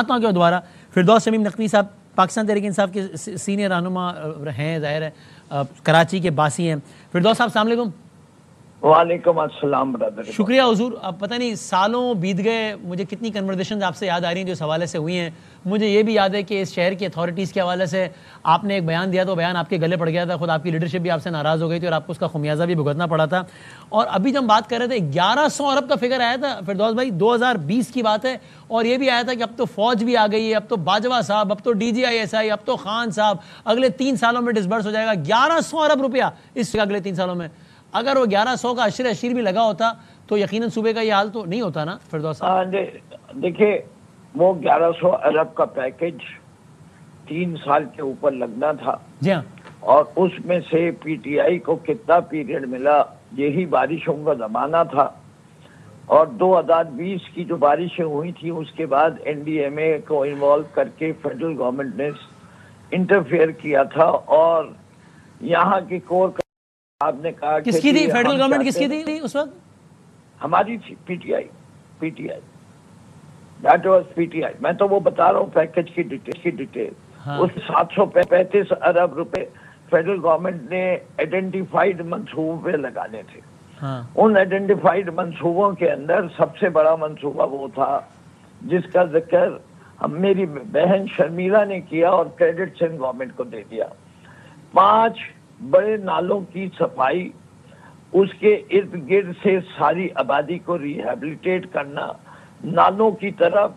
آتا ہوں کہ دوبارہ فردوس شمیم نقوی صاحب پاکستان تحریک انصاف کے سینئر رہنما ہیں، ظاہر ہے کراچی کے باسی ہیں. فردوس صاحب السلام علیکم. وعلیکم السلام برادر. شکریہ حضور. اب پتہ نہیں سالوں بیت گئے، مجھے کتنی کنورزیشنز آپ سے یاد آ رہی ہیں جو اس حوالے سے ہوئی ہیں. مجھے یہ بھی یاد ہے کہ اس شہر کی اتھارٹیز کے حوالے سے آپ نے ایک بیان دیا تو بیان آپ کے گلے پڑ گیا تھا، خود آپ کی لیڈرشپ بھی آپ سے ناراض ہو گئی تھی اور آپ کو اس کا خمیازہ بھی بھگتنا پڑا تھا. اور ابھی جب ہم بات کر رہے تھے 1100 ارب کا فگر آیا تھا فردوس بھائی، 2020 کی بات ہے، اور یہ بھی آیا تھا کہ اب تو فوج بھی آ گئی ہے، اب تو باجوہ صاحب، اب تو DGI اب تو خان صاحب اگلے 3 سالوں میں ڈسبرس ہو جائے گا 1100 ارب روپیہ اس اگلے 3 سالوں میں. اگر وہ 1100 کا اشیر بھی لگا ہوتا تو یقیناً صوبے کا یہ حال تو نہیں ہوتا نا فردوس صاحب. دیکھیں وہ 1100 ارب کا پیکج 3 سال کے اوپر لگنا تھا. جی ہاں. اور اس میں سے پی ٹی آئی کو کتنا پیریڈ ملا، یہی بارشوں کا زمانہ تھا. اور 2020 کی جو بارشیں ہوئی تھیں اس کے بعد NDMA کو انوالو کر کے فیڈرل گورنمنٹ نے انٹرفیئر کیا تھا. اور یہاں کی کور آپ نے کہا کس کی تھی فیڈرل گورنمنٹ، کس کی تھی اس وقت؟ ہماری تھی P T I. That was P T I. میں تو وہ بتا رہا ہوں پیکج کی ڈیٹیل. اس 735 ارب روپے فیڈرل گورنمنٹ نے آئیڈینٹیفائیڈ منصوبے لگانے تھے. ان آئیڈینٹیفائیڈ منصوبوں کے اندر سب سے بڑا منصوبہ وہ تھا جس کا ذکر میری بہن شرمیلا نے کیا اور کریڈٹ سندھ گورنمنٹ کو دے دیا. 5 بڑے نالوں کی صفائی، اس کے ارد گرد سے ساری آبادی کو ریہیبلیٹیٹ کرنا، نالوں کی طرف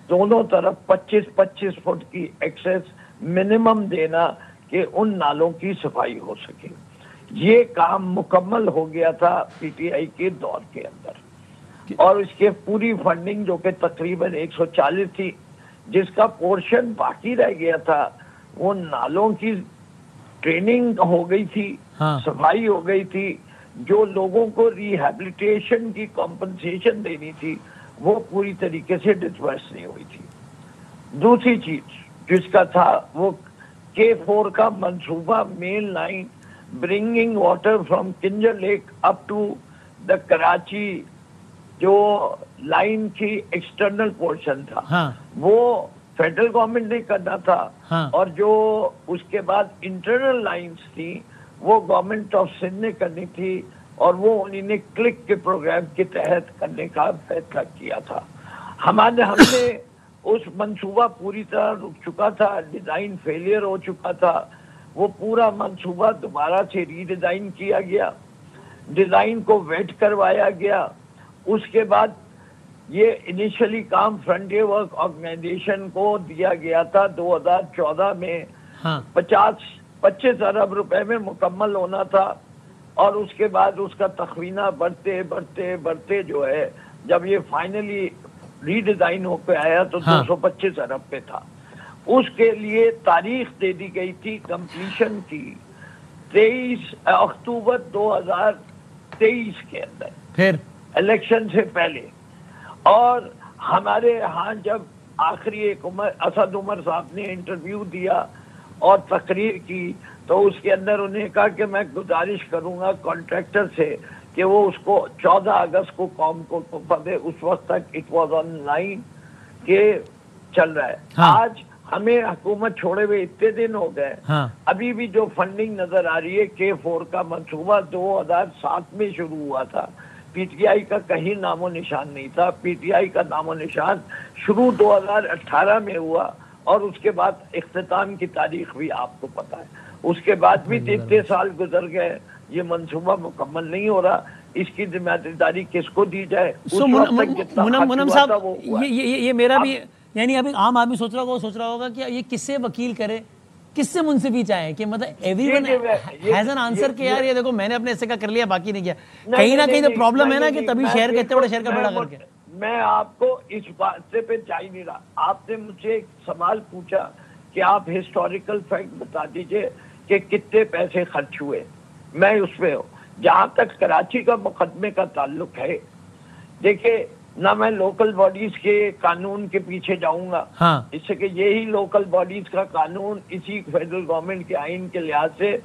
دونوں طرف 25-25 فٹ کی ایکسس منیمم دینا کہ ان نالوں کی صفائی ہو سکے. یہ کام مکمل ہو گیا تھا پی ٹی آئی کے دور کے اندر. اور اس کے پوری فنڈنگ جو کہ تقریباً 140 تھی، جس کا پورشن باقی رہ گیا تھا وہ نالوں کی ٹریننگ ہو گئی تھی، صفائی ہو گئی تھی. جو لوگوں کو ریہیبلیٹیشن کی کمپنسیشن دینی تھی وہ پوری طریقے سے ڈسبرس نہیں ہوئی تھی. دوسری چیز جس کا تھا وہ K4 کا منصوبہ، main line bringing water from کنجر leak up to the Karachi, جو لائن کی ایکسٹرنل پورشن تھا وہ فیڈرل گورنمنٹ نے کرنا تھا. اور جو اس کے بعد انٹرنل لائنز تھی وہ گورنمنٹ آف سندھ نے کرنی تھی، اور وہ انہوں نے کلک کے پروگرام کے تحت کرنے کا فیصلہ کیا تھا. ہم نے اس منصوبہ پوری طرح رک چکا تھا، ڈیزائن فیلئر ہو چکا تھا. وہ پورا منصوبہ دوبارہ سے ری ڈیزائن کیا گیا، ڈیزائن کو ویٹ کروایا گیا. اس کے بعد یہ انیشلی کام فرنٹیئر ورک آرگنائزیشن کو دیا گیا تھا 2014 میں 25 ارب روپے میں مکمل ہونا تھا. اور اس کے بعد اس کا تخمینہ بڑھتے جو ہے جب یہ فائنلی ری ڈیزائن ہو کے آیا تو 225 ارب پہ تھا. اس کے لیے تاریخ دے دی گئی تھی کمپلیشن کی 23 اکتوبر 2023 کے اندر، پھر الیکشن سے پہلے. اور ہمارے ہاں جب آخری ایک اسد عمر صاحب نے انٹرویو دیا اور تقریر کی تو اس کے اندر انہیں کہا کہ میں گزارش کروں گا کانٹریکٹر سے کہ وہ اس کو 14 اگست کو قوم کو تحفہ دے. اس وقت تک اٹ واز آن لائن کہ چل رہا ہے. آج ہمیں حکومت چھوڑے ہوئے اتنے دن ہو گئے، ابھی بھی جو فنڈنگ نظر آ رہی ہے K4 کا منصوبہ 2007 میں شروع ہوا تھا. پی ٹی آئی کا کہیں نام و نشان نہیں تھا. پی ٹی آئی کا نام و نشان شروع 2018 میں ہوا اور اس کے بعد اختتام کی تاریخ بھی آپ کو پتا ہے. اس کے بعد بھی 33 سال گزر گئے، یہ منصوبہ مکمل نہیں ہو رہا. اس کی ذمہ داری کس کو دی جائے؟ منم صاحب یہ میرا بھی، یعنی ابھی عام آدمی سوچ رہا ہوگا کہ یہ کس سے وکیل کرے، کس سے منصفی چاہے، کہ مطلب every one has an answer کہ یار یہ دیکھو میں نے اپنے حصے کا کر لیا باقی نہیں کیا. کہیں نہ کہیں تو پرابلم ہے نا کہ تبھی شہر کے اتنے بڑے شہر کا بیڑا کر کے. میں آپ کو اس بات سے پہ چاہیے نہیں رہا. آپ نے مجھ سے ایک سوال پوچھا کہ آپ ہسٹوریکل فیکٹ بتا دیجئے کہ کتنے پیسے خرچ ہوئے. میں اس میں ہوں. جہاں تک کراچی کا مقدمے کا تعلق ہے، دیکھیں نہ میں لوکل باڈیز کے قانون کے پیچھے جاؤں گا، اس سے کہ یہی لوکل باڈیز کا قانون اسی فیڈرل گورنمنٹ کے آئین کے لحاظ سے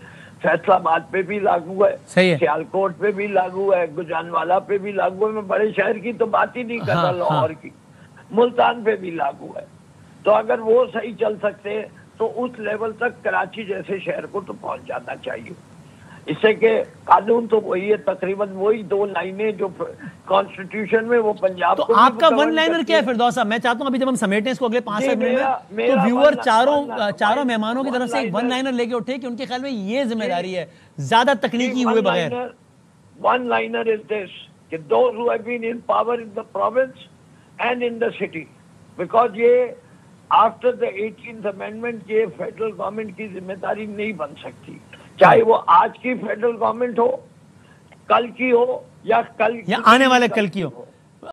فیصلہ آباد پہ بھی لاگو ہے، سیالکوٹ پہ بھی لاگو ہے، گجرانوالہ پہ بھی لاگو ہے. میں بڑے شہر کی تو بات ہی نہیں کر رہا، لاہور کی، ملتان پہ بھی لاگو ہے. تو اگر وہ صحیح چل سکتے تو اس لیول تک کراچی جیسے شہر کو تو پہنچ جانا چاہیے. اس سے کہ قانون تو وہی ہے، تقریباً وہی 2 لائنیں جو کانسٹیٹیوشن میں وہ پنجاب تو کو. آپ کا ون لائنر کیا ہے فردوس صاحب؟ میں چاہتا ہوں ابھی جب ہم سمیٹیں اس کو اگلے 5-7 منٹ میں، تو ویور چاروں مہمانوں کی طرف سے ایک ون لائنر لے کے اٹھے کہ ان کے خیال میں یہ ذمہ داری ہے زیادہ تکنیکی ہوئے بغیر. One liner is this, کہ those who have been in power in the province and in the city, because یہ after the 18th amendment یہ فیڈرل گورنمنٹ کی ذمہ داری نہیں بن سکتی، چاہے وہ آج کی فیڈرل گورنمنٹ ہو، کل کی ہو، یا آنے والے کل کی ہو.